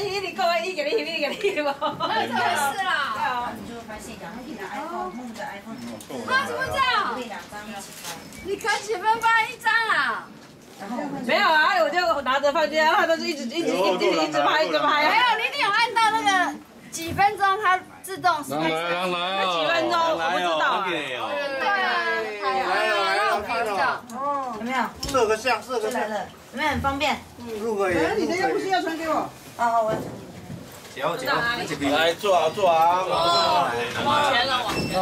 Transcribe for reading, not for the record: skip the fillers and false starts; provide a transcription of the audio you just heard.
你讲的，你给你，没有这回事啦。你就拍线条，他可以拿 iPhone，弄个 iPhone。啊，怎么这样？可以2张一起拍。你可几分发1张啊？然后没有啊，我就拿着放进来，他都是一直拍，没有，你一定有按到那个几分钟，它自动开始。那几分钟我不知道啊。对啊，那我看一下。哦，有没有？摄个像，就来了，有没有很方便？录个影。你的要不是要传给我？好，我。来坐啊坐啊。往前了，往前。